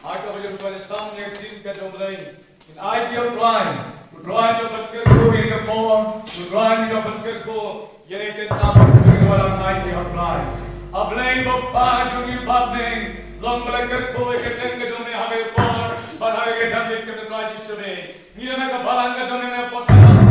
Aka boleh berbuat sang yang tin ka jomlai. In ideal blind, to blind of a kirko in the form, to blind of a kirko, yet it not doing what I'm ideal blind. A blame of fire to be bubbling, long like a kirko, a kirko, a have a poor, but I get a bit of the tragedy. Neither like a balanga on a potana.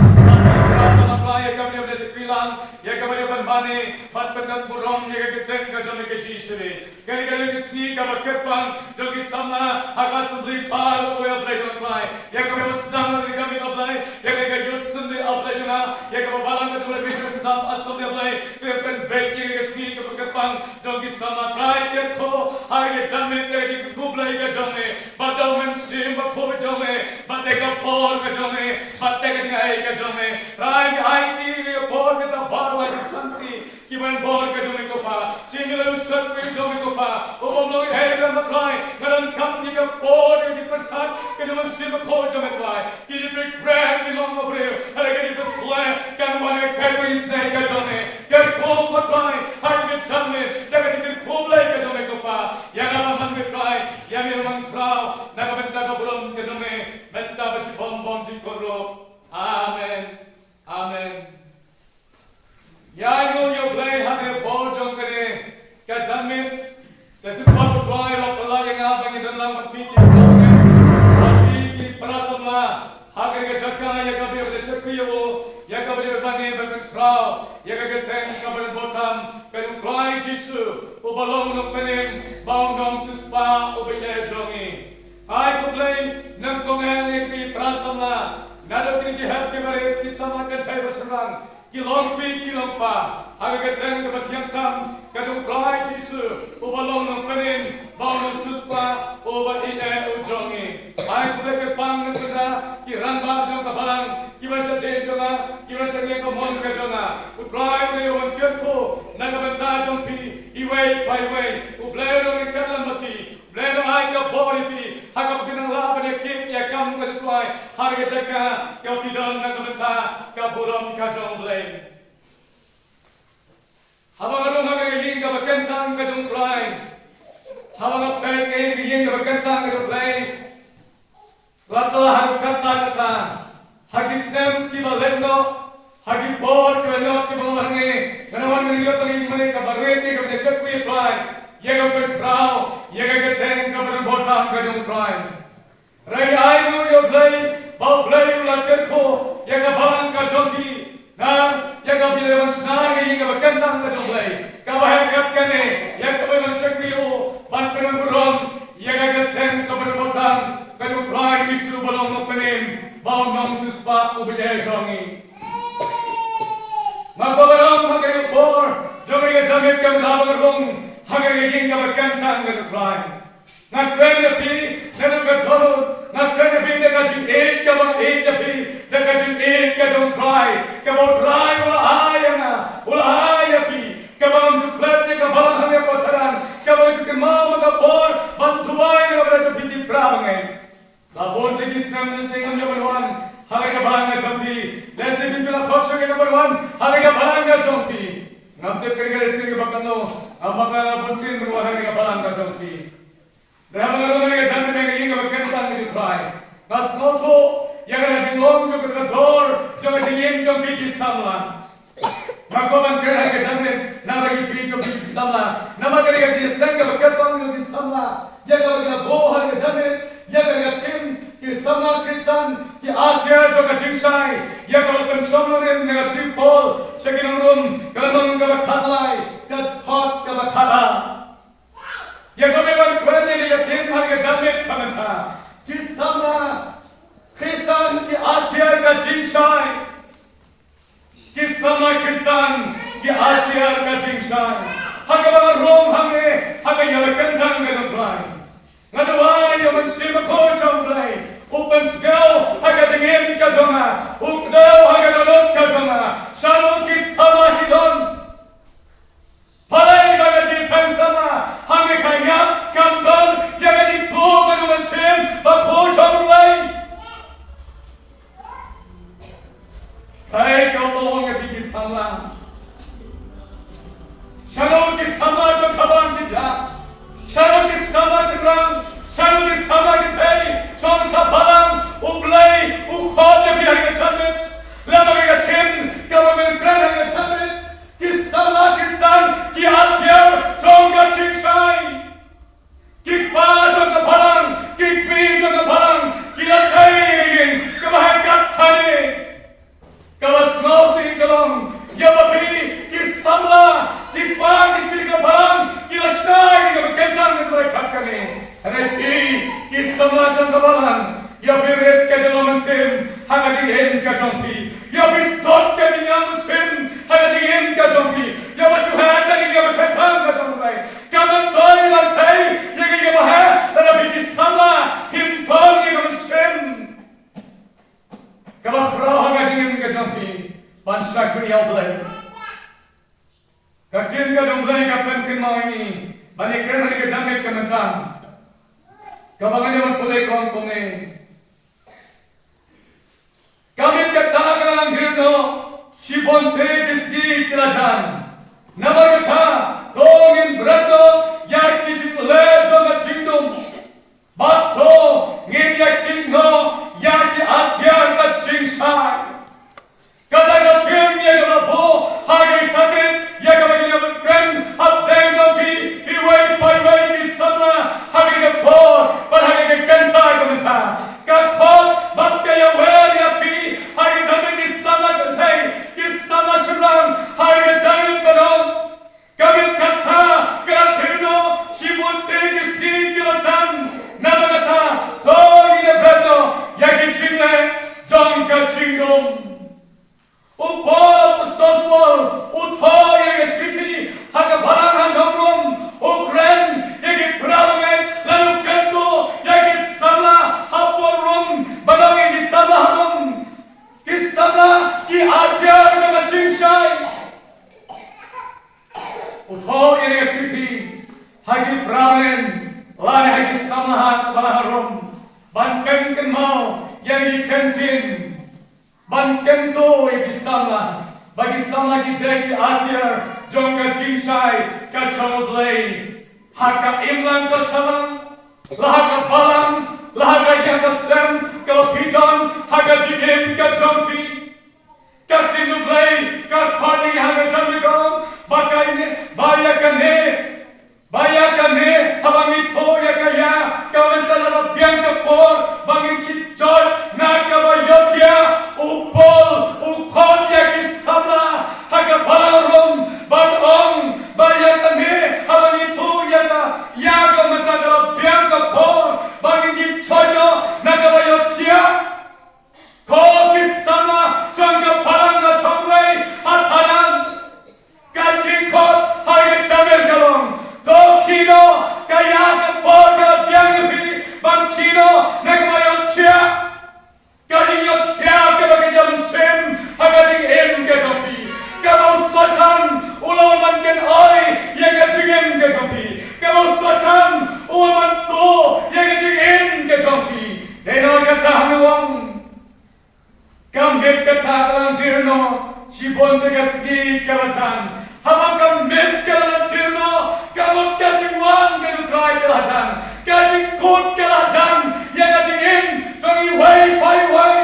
Yakabaya Sekilang, Yakabaya Bani, Fatpatan Burong, Yakaten, Kajonika Jisri, Kari sneak of a Kirpan, Jogi Sama, Hakasabli Par, way of Legend Fly, Yakabaya Stam, the coming of life, Yakaka Yutsun, the of Legend, Yakabalanga to the business, some assembly of life, to have been baking a sneak of a Kirpan, Jogi Sama, try Kirko, I get Jamie, Yakin Kubla Jome, but don't stream, but poor Jome, but take a poor Jome, but take a Jome, trying IT board with a bar like something, given board Kajumicopa, similar shut with Jomicopa, Obono head on the fly, Madame Company of board with the Prasad, can you see the court of a fly, give you big friend in on the braille, and I get you the slam, can one a catering snake a Johnny, get cold for trying, how you get Johnny, get it in cool like a Jomicopa, Yagaman with cry, Yamiman Crow, Nagaban Kajome, Metabashi Bon Chikoro. Amen. Amen. Yago yo play hame ball jongkare ka jamit sesipatu fly of palaga bagi dalam mati ki prasamla hagar ke jakka ya kabe resepio ya kabe bani berben frau ya kabe ten kabe botam ka fly jisu ubalong no penem baundong suspa ubaya jongi ai ko play nam ko ngai ki prasamla nado kini hat ke bare kisama ka thai basrang kilong pi kilong pa haga teng ke batiang tam kadung fly jisu ubalong no penin baun suspa obat ine ujongi ai kule ke pang nda ki ramba jong ka balang ki basa de jonga ki basa ke ko mon ka jonga u fly le on chko naga banta jong pi I way by way u play no ni kalam maki play no ai ka body pi haga pinang la bane ki ya kam ka fly haga jaka ka pidon naga banta ka buram ka jong play Habang mga yin ka bakantang ka jong fly habang pek ke yin ka bakantang ka jong fly latla haru kata kata hagisnem ki balendo hagi bor ke no ki balwange kanawan men yo tangi mane ka barwe ni ka desek pi fly ye ka per frau ye ka ten ka ber botam ka jong fly rai ai no yo play ba play la kerko ye ka balang ka jong bi na ye ka bi lewan snag ye ka bakantang ka jong play ka ba ka kane ye ka ba man sekriyo ban per burom ye ka ten ka ber botam ka jong fly jisu balong no penim baun nong suspa ubaya jongi Magobarong hagay por, jomay jamit kam labarong, hagay yin kam kantang ng fly. Nakrena pi, nanu katolo, nakrena pi na kajin eight kabang eight pi, na kajin eight kajong fly, kabang fly wala haya pi, kabang suklat ni kabang hangya potaran, kabang sukimau magapor, bantuay na kabang piti prabangay. Labor de kisnam na singam yaman Halaga baranga jompi, lesi bitula khosho ke number 1, halaga baranga jompi. Ngamte kerja lesi ke bakano, amaka bunsin berwa halaga baranga jompi. Drama halaga jompi dengan inga bakentang ke try. Nasnoto, yang ada jinglong jo ke dor, jo ke yin jompi ki samla. Makoban kerja halaga jompi, nama ki pi jompi ki samla. Nama kerja ki senga bakentang ki samla. Yang halaga bo halaga jompi, yang halaga tim कि समना क्रिस्तान कि आज्ञा जो कचिंसाई या कलपन समलोरेन नगा सिंपल सेकिनंगरुम कलमंग का बखालाई कद हॉट का बखाला या कमेवन क्वेने या तीन भर के जन्मित खमथा कि समना क्रिस्तान की आज्ञा का चिंसाई कि समना क्रिस्तान की आज्ञा का चिंसाई हकबा रोम हमें हमें यलकंठंग में Dolai Ngaduay yung magsimako champlay. Upan sigaw, hagadingin ka jonga. Updaw, hagadalot ka jonga. Shalom kisama hidon. Palay bagati sangsama. Hami kanya, kampon, yagati po kanumasim, bako champlay. Ay, kaupawang yabikisama. Shalom kisama jo kabang kijak. Shalom kisama sibrang, shalom kisama kajompi, ya bistot kajinyam sim, hagajim kajompi, ya basuhan daging ya betentang kajompai, kaman toy lantai, ya gaya bahaya, tetapi kisama himton ya sim, kabafroh hagajim kajompi, bangsa kuliah belai, kakim kajompai kapan kimau ini, banyak kerana dikejamit kementang, kabangannya berpulai kawan kome. Kami katakan dirno Shibonte diski kilajan nama kita tongin berado yaki jule jonga jingdom bato ngin yakinno yaki atyar ka jingsai kadaga tim ya gabo hage sabit ya gabo kren abeng dobi iwai pai ki sama hage gabo par hage kenta kamenta ka thot baske ya wer ya Hari jamin kisama kentai, kisama syurang, hari jamin bedong. Kami kata keratirno, shibunte kiski kilosan, nama kata tong ine berdo, yaki cingle, jangka cingdom. Upol pustolpol, utoy yang eskriti, haka barangan domrom, ukren, yaki pralangan, lalu kento, yaki sama, haporum, badang yang sama harum. Kisama ki ajar dengan cincai. Utol ini eskriti, hagi pramen, lani hagi samahat balaharum, ban kenken mau yang di kentin, ban kento yang sama, bagi sama kita ki ajar jongka cincai kacau belai, haka imlan kesama, lahaka balang. Lahaga yang kesem, kalau bidon, haga jibim kacampi, kasih nublai, kasih haga jamikam, bayakane, habang ito ya kaya, kawan talaba biang kapor, bangin kitjot, nakabayotya, upol, ukon ya kisama, haga balarum, banong, bayakane, habang ito ya yaga matagala biang kapor, bangin choyo nagabayotya ko kisama jangka paranga chongwei atayan kachikot hage chamer kalong dokino kaya ka porga biangpi bangkino nagabayotya kajiyotya kabagijam sim hagajing em gajopi kalau satan ulo manken oi ya kajingem gajopi kalau satan ulo manto ya kajing gajopi deno kata hangwang kambit kata kalang dirno shibon tegaski kalatan habang kambit kalang dirno kamut kajing wang kadutrai kalatan kajing kut kalatan ya kajing jongi wai pai wai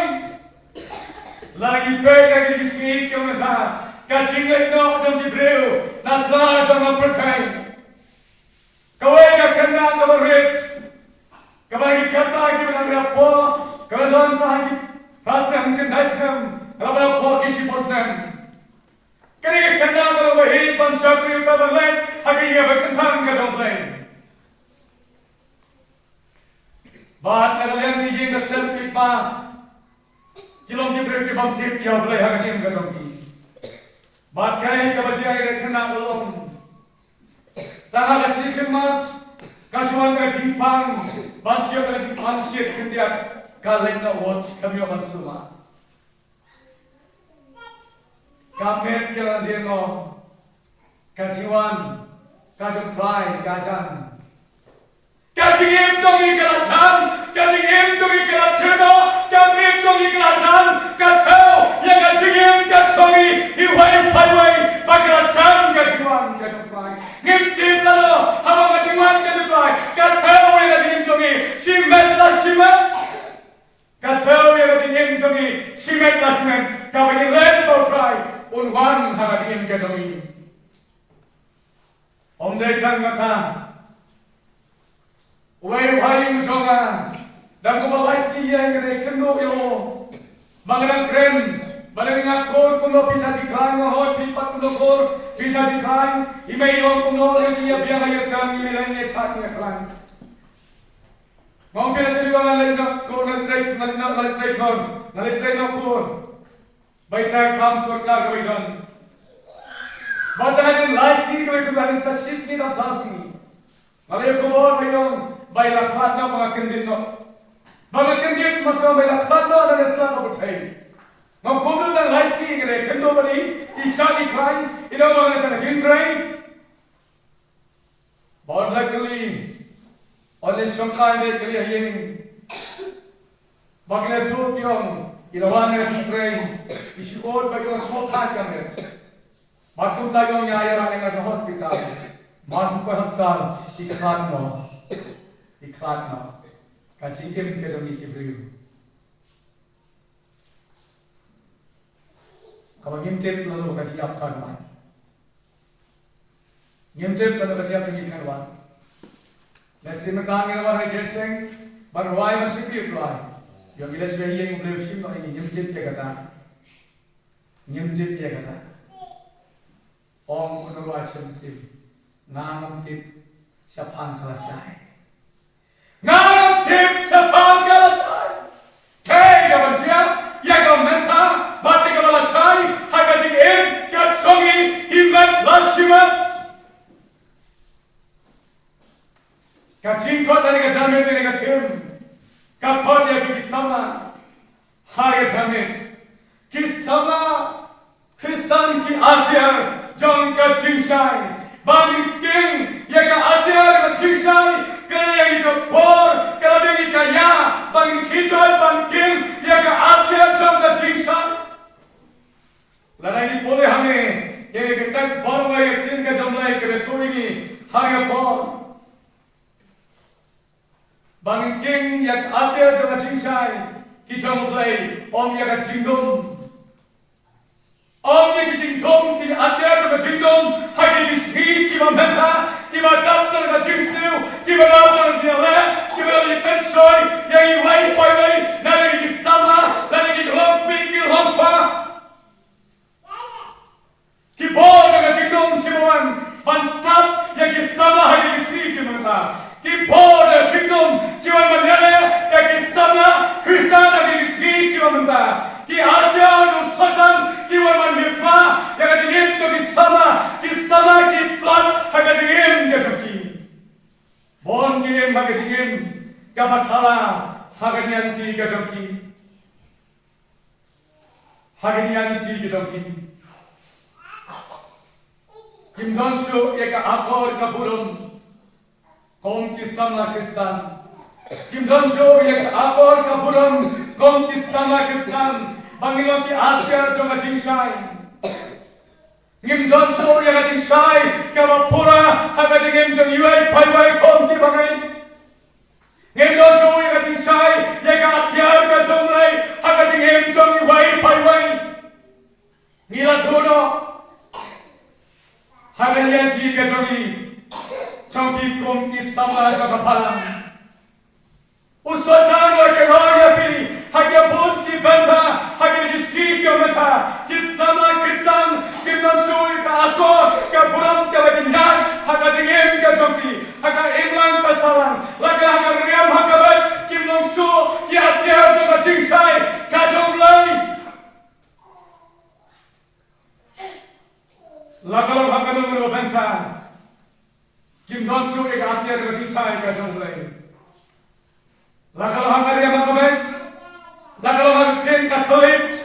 lagi pega kisi kalatan kajing no jongi breu nasla jonga perkai kawai kakana kabarit kabagi kata lagi benar po kadon sahagi rasam kendasam rabana po kisi posnam kari kakana kabahi ban sakri kabalai hagi ya bakantang kadoblai baat nagalian di jing selfie pa kilong kibre ki bam tip ya blai hagi jing kadongki baat kai kabaji ai rekna bolong tanah kasih khidmat kasuan ka timpang bansya ka timpang siat kendiat kaleng na wot kami aman suma kamet kala dino kajiwan kajung fly kajan kajing em jongi kala chan kajing em jongi kala cheno kamet jongi kala chan kathau ya kajing em kachongi iwai paiwai bakala chan kajiwan kajung fly ngim lalo habang kajiwan kajung fly kathau ya kajing em jongi simet la simet kathau ya kajing em jongi simet la simet kabagi red bo try unwan hagajing em kajongi omdei tangata Wai mujonga dan ko balai siya ngre kendo yo mangrang kren baling ngakor kuno bisa dikran ngahot pipat kuno kor bisa dikran email kuno dia biang ayo sam email nya sat nya kran ngombe ceri wangan lengkap ko ngaltrai kon ngaltrai no kor baita kam sorkar goidon batagan laisi ko kubarin sa sisni na samsingi ngale kubor bayon bay lakhat na mga kendin no mga kendin masama bay lakhat na na sa no butai ngam khumdu na laisi ngale kendo bali isani krai ilo mga sa hintrai bodlakali ole shonkai de kali hayeng bagle thuk yong ilawan na hintrai isuot bayo small kamet batum tayong yaya ra sa hospital masuk ke hospital ikhat no kacingkem ke dong ikibriu kalau ngimtep lalu kasih siap kan ngimtep lalu kasih siap tinggi kan nasi makan ngelawan hai keseng barwai masih piuai yang bila sebagai yang boleh sim no ini ngimtep ya kata om kuno wasem sim nang tip siapang kalasai nang tip siapang kalasai kay kawan dia ya kawan menta bati kalasai hagajing kacongi himat lasimat kacing kot dari kajamet dari kacim kapot ya kisama hari kajamet kisama Kristan ki adyar jong kacing sai bani king ya ka adyar kacing sai kala yang itu por kala yang kaya bani kijoy bani king ya ka adyar jong kacing sai ladai boleh hame ye ke tax bor wa ye king ka jamlai ke thori ni har bor bani king ya ka adyar jong kacing sai ki jamlai om ya ka jingdom Om ni jingdom ki atyar to jingdom hagi ki speed ki menta ki doctor ka jingsu ki doctor zile ki ni pensoy yang wai pai na ki sama na ki lok pi ki lokpa ki bo ka jingdom ki mon pantap yang ki sama hagi ki speed ki menta ki bo ka jingdom ki mon manele yang ki sama Kristan hagi ki speed ki menta ki atyar no satan ki man mifma ya kajim to ki sama ki plat ha kajim ya toki bon ki ma kajim ka bathala ha kajim ti ka toki ha kajim ti ka toki kim donsho ek akor ka burum kom ki sama Kristan kim donsho ek akor ka burum kom ki sama Kristan Panginoon ki atyar jong kacing sai. Ngim don so ya kacing sai kapura ha kacing ngim jong yuai pai kom ki bangait. Ngim don so ya kacing sai ya ka atyar ka jong lai ha kacing ngim jong yuai pai. Nila thono ha kalian ji ka jongi jong ki kom ki sama sa kapalang. Uswatan wa kenoya pi hagya bot ki banta hagya hiski ki mata kisama kisan kitan shui ka ako ka buram ka baginyan haga jingem ka joki haga englang ka salang laga haga riam haga bat kim long shu ki atya jo ka chingsai ka jonglai laga long haga no banta kim long shu ka atya jo ka chingsai ka jonglai Lakal hangari makabet, lakal hangkin katolit,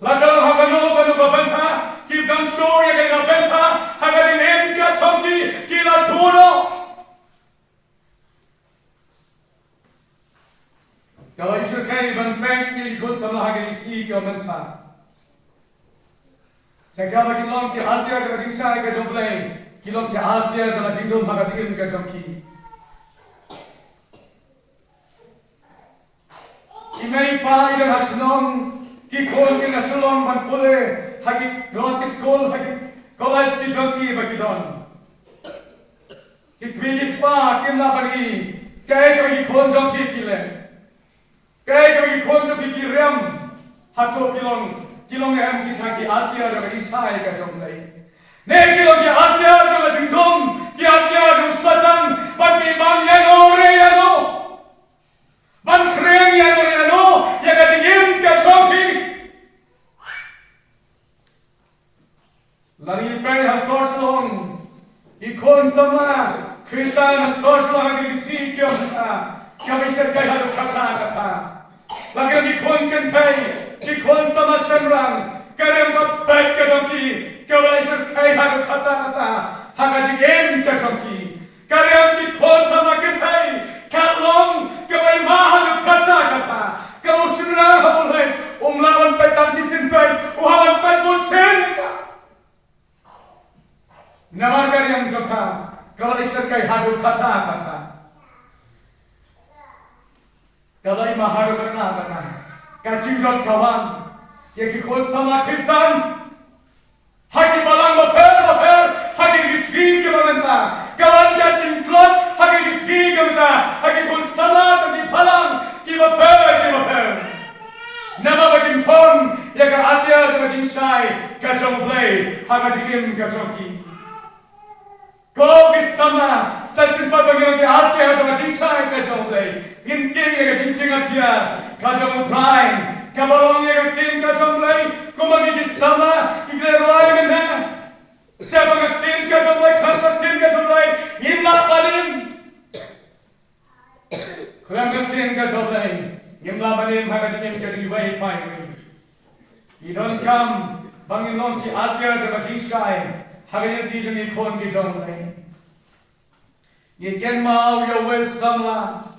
lakal hangano banu babenta, ki bangso ya ka benta, hangari enka chonki ki la turo. Kalau isu kai ban feng ni good sama hangari si ka benta. Jaga bagi long ki atia ka dingsa ka jomblai, ki long ki atia ka jingdom hangari ka chonki. Imei pa ida haslong ki khol ki naslong ban pule hagi grot school hagi college ki joki bakidon ki bilik pa kimna bagi kai ko ki khol joki kile kai ko ki khol joki ki rem hato kilong em ki thaki atia ra ki sai ka jomlai ne kilong ki atia jo jingdom ki atia ru satan bagi bang yano re yano ban kreng yano ya ka jingim ka choki Kalay mahal kata kacingjot kawan yang ikut sama Kristen haki balang bapel haki disgi kemana kawan kacing klot haki disgi kemana haki ikut sama jadi balang kibapel nama bagim ton yang keatia dengan jinsai kacang play haka jikim kacoki kau kisama saya simpan bagi keatia dengan jinsai kacang play Ginting yang ginting atia kacang play kabarong yang ginting kacang play kau bagi kisama ikleroai mana siapa ginting kacang play kacang kacang play imlah palim kau yang ginting kacang play imlah palim haka jikim jadi baik baik You don't come bangin long ki atia dengan jinsai haka jikim ikon kacang play You can mau your will samla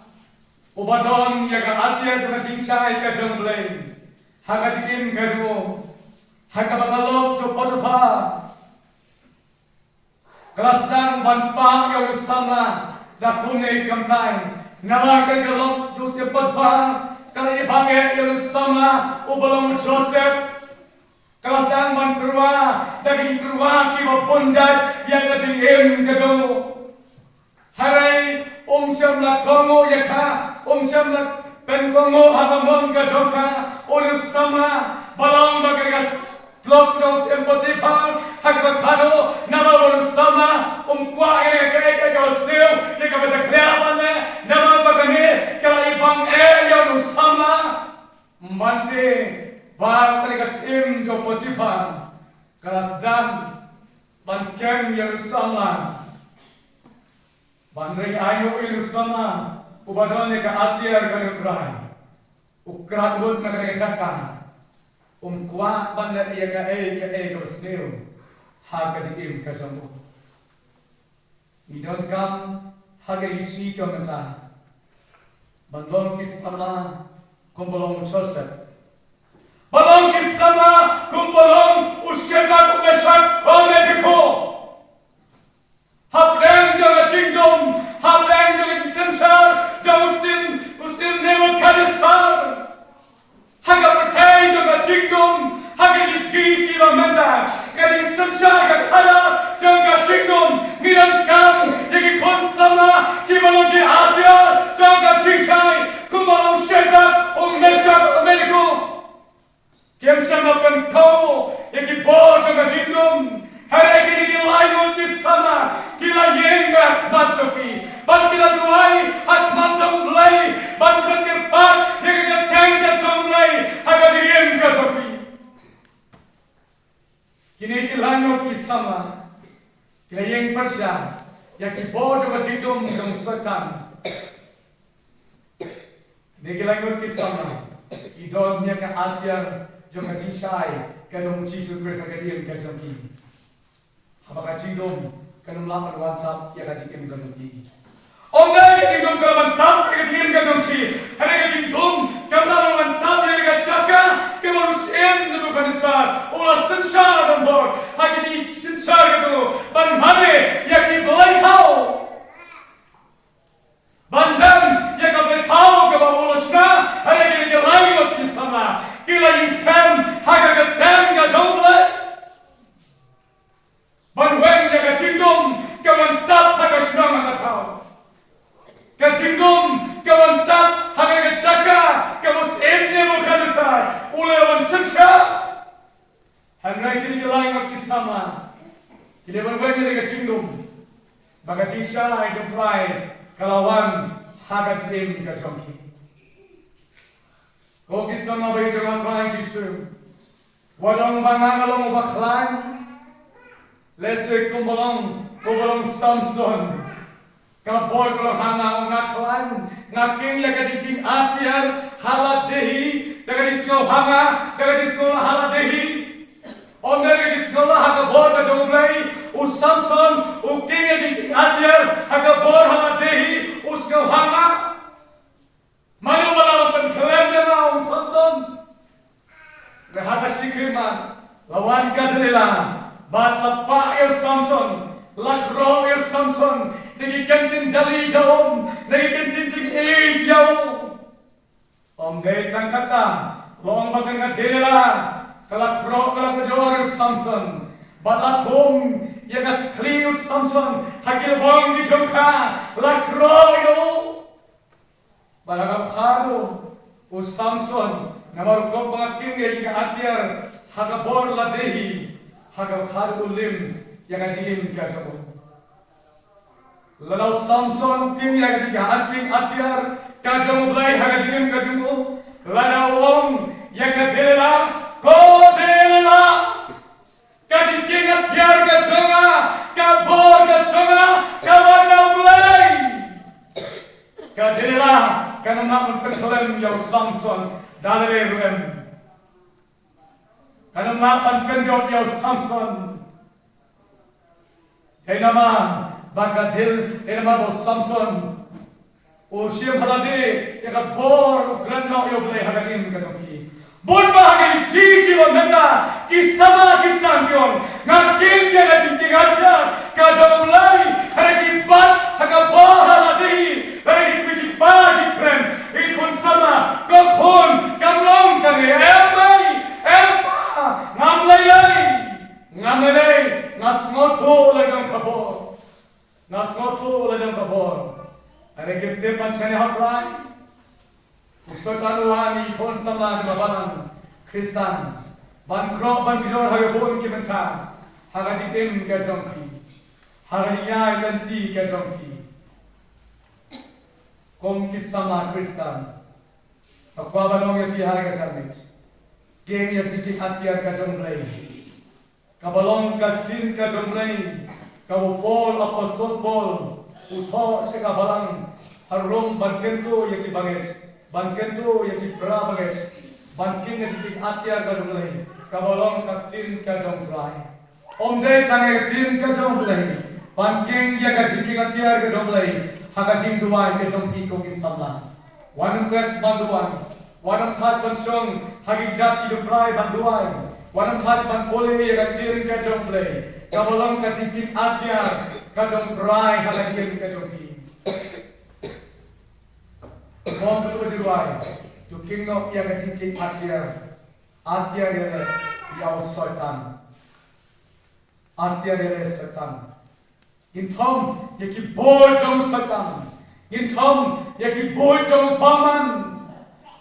Ubadon yang atia dengan jinsai kacang play haka jikim kacang haka bakalok to Potiphar kelasdan banpa yang sama lakunai kamtai nama kalok Joseph Potiphar kalau ibagai yang sama ubalong Joseph kelasdan banterwa daging terwa kiwa bunjat yang kajim kacang harai siam la kongo yaka siam la pen kongo havamon kajoka olu sama balang bagagas klok dos Potiphar hakba kado nama olu sama kwa eke waseu yaka baca kreabane nama bagane kala ibang olu sama manse ba kaligas do Potiphar kalas dan bankem olu sama Bandring ayo ilu sama ubadon ka atia ka ukrai ukrat bud na ka chaka kwa banda iya ka ka sneu ha ka jikim ka samu ni don't come ha ka isi ka mata bandong kis sama kumbolong Joseph bandong kis sama kumbolong usyaka kumeshak omediko Hablang jangan kingdom, hablang jangan sensar, jangan Muslim Nebukadnezar. Hanga percaya jangan kingdom, hanga diski kira menda, kadang sensar kekala jangan kingdom, mirangkan yang ikut sama kibalo di atia jangan cincai, kumalau syaitan, Meshach Amerika. Kiam sama penkau yang kibor jangan kingdom. Hari ini lain di sana, kita yenga bacoki, ban kita tuai hak macam lay, ban kerpat yang kita tengah jomlay, hak yang kacoki. Kini kita lain di sana, kita yang persya, yang kibor juga cidum dengan setan. Kini kita lain di sana, idolnya ke atia juga cincai, kadang cisu bersama dia kacoki. Apakah cidom kanum lapan WhatsApp ya kajikim kanumki. Ongai cidom kalau mantap kajikim kanumki. Hari cidom kalau mantap ya kacaka kemanusiaan Nebukadnezar. Olah sensar dan bor. Hagi sensar itu ban mare ya ki belai kau. Bandam ya ka belai kau ke bawah ulasna. Hari ini lain di sana. Kila yuskan haga ketang ka jomle. Banwen yang kacindom kawantap haga senang akatau. Kacindom kawantap haga kacaka kamus Nebukadnezar. Ulawan sensya. Hanai kini lain waktu sama. Kini banwen yang kacindom. Baka cincai jemplai kalawan haga tim kacoki. Kau kisama bayi dengan bayi jisu. Wadong bangang along ubaklan. Lese kumbalong Samson. Kapol kalau hanga ngaklan, ngaking ya kadiking atiar haladehi, daga disno hanga, daga disno haladehi. Onda daga disno haga bor ka jomlai, Samson king ya kadiking atiar haga bor haladehi, usno hanga. Manu wala penkelem ya na Samson. Rehatas dikriman, lawan kadrila. Bat lepak ya Samson, lakro ya Samson, nagi kentin jali jauh, nagi kentin jing jauh. Om day tang kata, long bagang kadela, kalak pro kalak jor Samson, balat hom yaga skliut Samson, hakil bong di jongka, lak royo, balagam khado, o Samson, namar kop bangakin yaga atyar, haga bor ladehi, haga khado lim, yaga jim kya jabo. Lalau Samson king yaga jiga king atyar, kajong blai haga jim kajungo, lalau om yaga dela, ko dela, kajing king atyar kajonga, kabor kajonga, kawarna blai, kadela, kanam pensolem yau Samson, dalere ruem, kanam penjot yau Samson, enama bakadil enama bo Samson. O siam halade yaga bor grandno yoble hagarin kajoki bon bahagi si kilometer ki sama kistangion ngakin yaga jinki gacha kajolai haraki bat haga bor halade haraki kwiki pa different ikun sama kokon kamlong kare empa ngamlai ngasmoto lajang kabor Are gifte pansane haprai. Usotanuani kon samla jabanan Kristan. Ban krok ban bidor hagabon kibenta. Hagati dem kajongki. Haganya yanti kajongki. Kom kisama Kristan. Akwa banong yati haragachamit. Geng yati ki atyar kajongplay. Kabalong katin kajongplay. Kau Paul apostol Paul. Utho seka balang harum bankento yaki bankento yaki pra baget banking yaki atyar kadulai kabolong katin kajong trai omde tange tin kajong trai banking yaki atyar kajong trai hagajing duai kajong piko kisabla wanam kat banduai wanam that bansong hagijat ki prai banduai wanam that ban pole yaki tin kajong trai kabolong katin atyar kajong trai hagajing kajong pi Mom tu berjuang, tu kingdom yang kecil atyar yele yau setan, atyar yele setan. Intom yaki bojong setan, intom yaki bojong paman.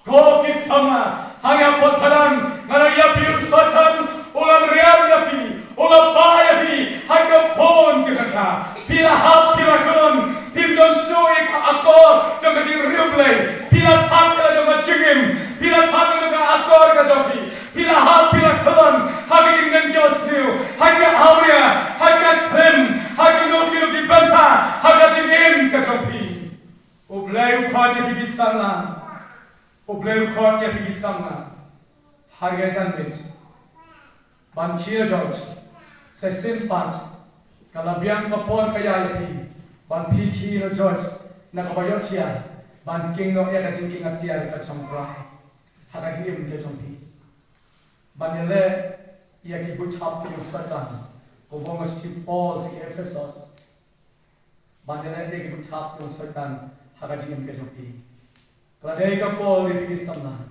Kau kisama hanya potaran, mana yapi setan, ulang real yapi, ulang bayapi, hanya pon kita. Pila hap pila kolon, pila show akor, jangan dirublay. Pila thapla jangan cingim, pila thapla jangan akor kajopi. Pila hap pila kolon, hagi nengkyo sniu, hagi auria, hagi trim, hagi nuki banta, hagi cingim kajopi. Oblay ukhat yapi kisana, oblay ukhat yapi kisana. Hagi janbit, banchir George, sesin pat. Kalabian kapon kaya yapi, ban piki no George, nakabayot siya, ban king no ya kajing king atia ka chongkra, hakajing ke chongpi. Ban yele ya ki buchap ki satan, kobong sti Paul si Ephesus. Ban yele ya ki buchap ki satan, hakajing ke chongpi. Kalajai ka Paul ni ki samna,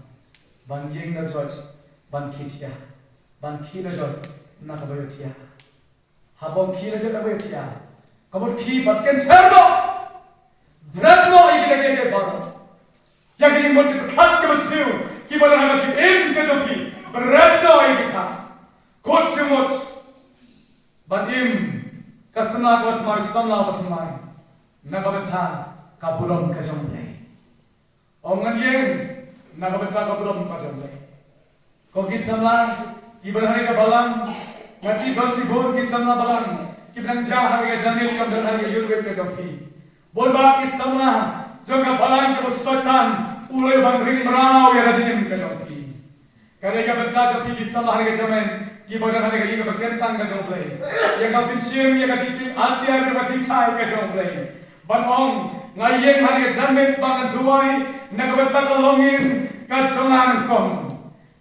ban king no George, ban kitia, ban ki no George, nakabayot siya. Habang kira je lagu itu ya, kamu ki batken terno, berano ikut dia baru. Yang ini mesti berkat ke Mesir, kita nak jadi em ke Jopi, berano ikut kita, kot jemut, badim, kesana kot mai sana kot mai, nagabeta kabulam ke Jopi. Orang yang nagabeta kabulam ke Jopi. Kau kisahlah, ibarat hari kebalang. Mati bansi bor kisana balang, kibran jah hari janet kamdar hari yurwet ke jofi. Bor ba kisana, joga balang ke setan, ulai bang ring merau ya rajinim ke jofi. Karena benta jofi kisana hari jamen, kibaran hari ke berkentang ke jofi. Ya kapin sim ya kajipin atyar ke bacing sai ke jofi. Banong ngayeng hari jamet bang duai, nagabenta kalongin kajongan kom.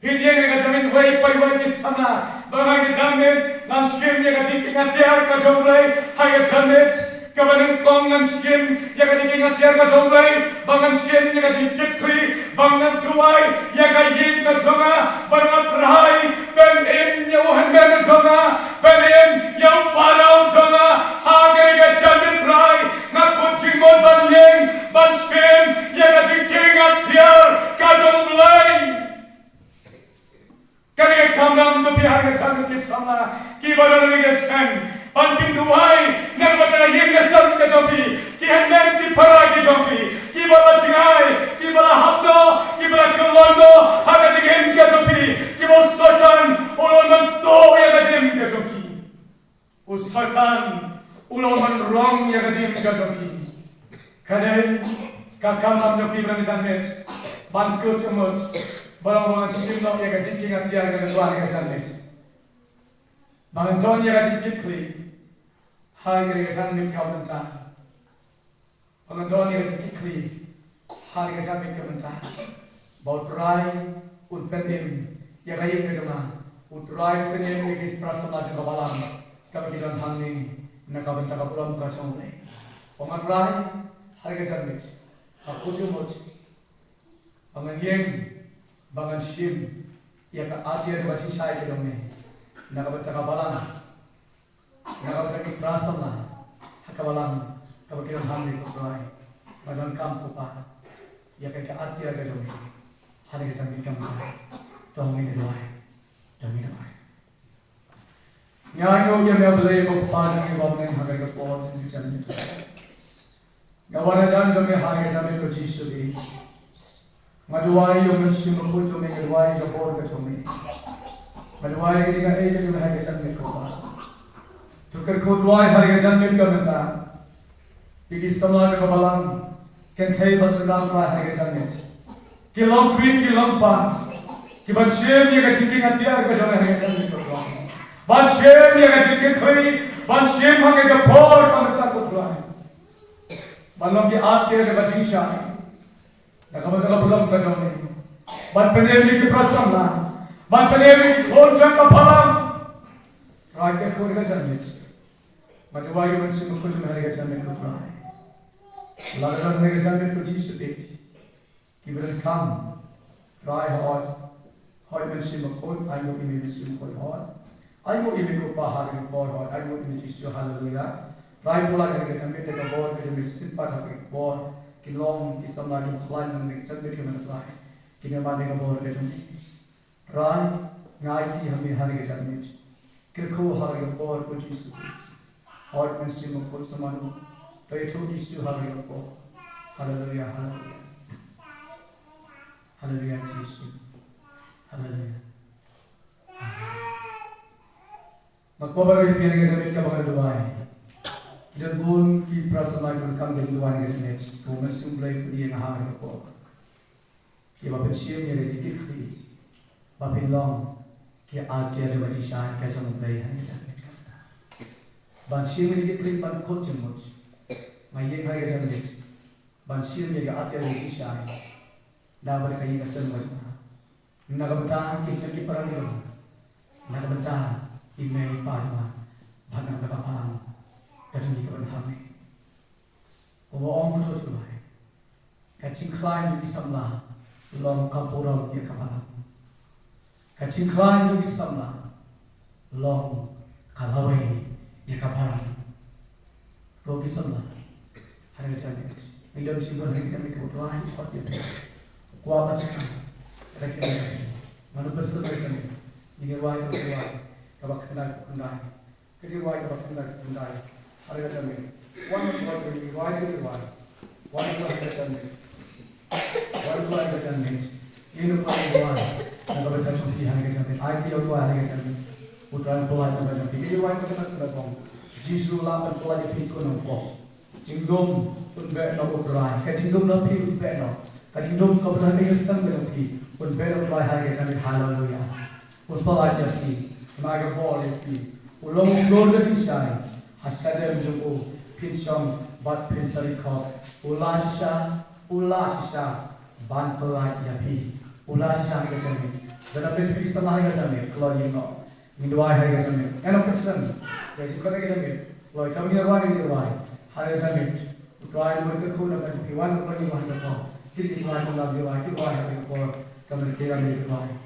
Hidiyeng ka jamin way paiway kisana, bangay jamin nan skim ya kajiki ngatiar ka jomlay, hay jamin kabanin kong nan skim ya kajiki ngatiar ka jomlay, bangan skim ya kajiki kitri, bangat tuai ya kayim ka jonga bangat rai ben em ya uhan ben jonga ben em ya parau jonga ha gari ga chandit rai na coaching mod ban yeng ban skem ya ka jing at here ka jong lai kari ga kamram to bihar ga chandit ki sama ki baran ga sen ban pinduai na bata yeng ga sam ka jobi ki hanmen ki para ki jobi ki bala chingai ki bala hapno ki bala kelondo haga jing ka jobi ki bo satan ulon man to ya ga jing ka jobi o satan ulon man wrong ya ga jing ka jobi kadai ka kamram jobi bran janmet ban ko chumot barang chikim no ya ga jing ki ngam jar ga tuan ga janmet ban ton ya ga jing ki kli hai ga janmet ka banta Pengadon yang dikli hari kerja mereka mentah, bautrai utpenim yang kaya kerja utrai utpenim yang prasama juga balam kami kita hanging nak bentang kapulam kacang ni. Pengadrai hari kerja mereka, aku cuma pengadien bangan sim yang keadilan juga sisa itu ni nak bentang kapulam nak bentang prasama kapulam kami kita hanging utrai badan kampu pa ya kaya ati aga jomi hari ke sambil kamu domi doai nyanyo ya me beli ko pa ni babne haga ke pot ni chani gawana dan jomi hari ke sambil ko jisu di maduai yo mesu ko jomi ke wai ke pot ke jomi maduai ke ga e ke hari ke sambil ko pa tukar ko duai hari ke sambil ka mata iki samaj ko balang kentai basudang lah hari kejamin, kilong kwin kilong pan, kibat shem ya kaciki ngatiar ke jangan hari kejamin kerjaan, ban shem ya kaciki khui, ban shem hake ke por kamerta kutuai, balong ki aate ke kaciki syai, nakamat bulam kejamin, ban penem ki prasangna, ban penem khorja kapalam, rakyat khor kejamin, manuai mensi mukul hari kejamin kutuai. Lagan mereka sambil pergi sedih, kiberan kam, rai hot, hot mesti makut, ayo ini mesti makut hot, ayo ini ko pahar ini bor hot, ayo ini jisu haleluya, rai pula jadi kami kita bor kita mesti simpan hati bor, kilong kisah lagi pelan mereka sambil kita menerai, kita mana bor kita ni, rai ngai kami hari kita ni, kerku hari bor ko jisu, hot mesti makut semanu. तो ये छोटी सी हालत को hallelujah hallelujah hallelujah यीशु हालेलुया मकबरा ये पियाने के जमीन का बगल दुआ है जब बोल की प्रार्थना को कम दिन दुआ के समय तो मैं सिंपल एक ये नहा है को कि बाप चिए मेरे दिल की बाप लॉन्ग कि आगे जो बड़ी शान का जो मुद्दा है जाने का बादशाह मेरे दिल की बात खोज चुमुच Mayeng hari kerja ni, bansir ni agak ada lagi syai, dah berkait dengan semua. Nak bertahan kita di perang itu, nak bertahan email parma, bahkan berkapan, kerja ni kerana kami. Orang itu tu lah, kacing klaim di samla, long kapurau dia kapalan. Kacing klaim di samla, long kalawai dia kapalan. Rogi samla. Hari kejamin, hidup simbol hari kami kebutuhan seperti itu. Kuat macam rakyat, mana besar kami, ini ruai ruai, kabak kendai, kerja ruai kabak kendai. Hari kejamin, one ruai kejamin, ini ruai, kalau kita cuci hari kejamin, IT ruai hari kejamin, putra pulau kejamin, ini ruai kendai bong, Jisu lapan pulau di pikun bong. Jingdom unbe no udrai, kajingdom no pi unbe no, kajingdom kau berada di sana no pi, unbe no udrai hari kami haleluya, unpala jadi, naga boleh pi, ulong ulong lebih syai, hasadem jumbo, pinsong bat pinsari kau, ulasisa, bantola jadi, ulasisa hari kami, berapa pi sama hari kami, kalauino, minduai hari kami, enam persen, jadi kau hari kami, kalau kami ruai ni ruai. Hari kami, try mereka kau nak pergi wan pergi wan tu, ที่ที่พายของเราอยู่ที่ว่าให้พอกำลังเกี่ยวกับ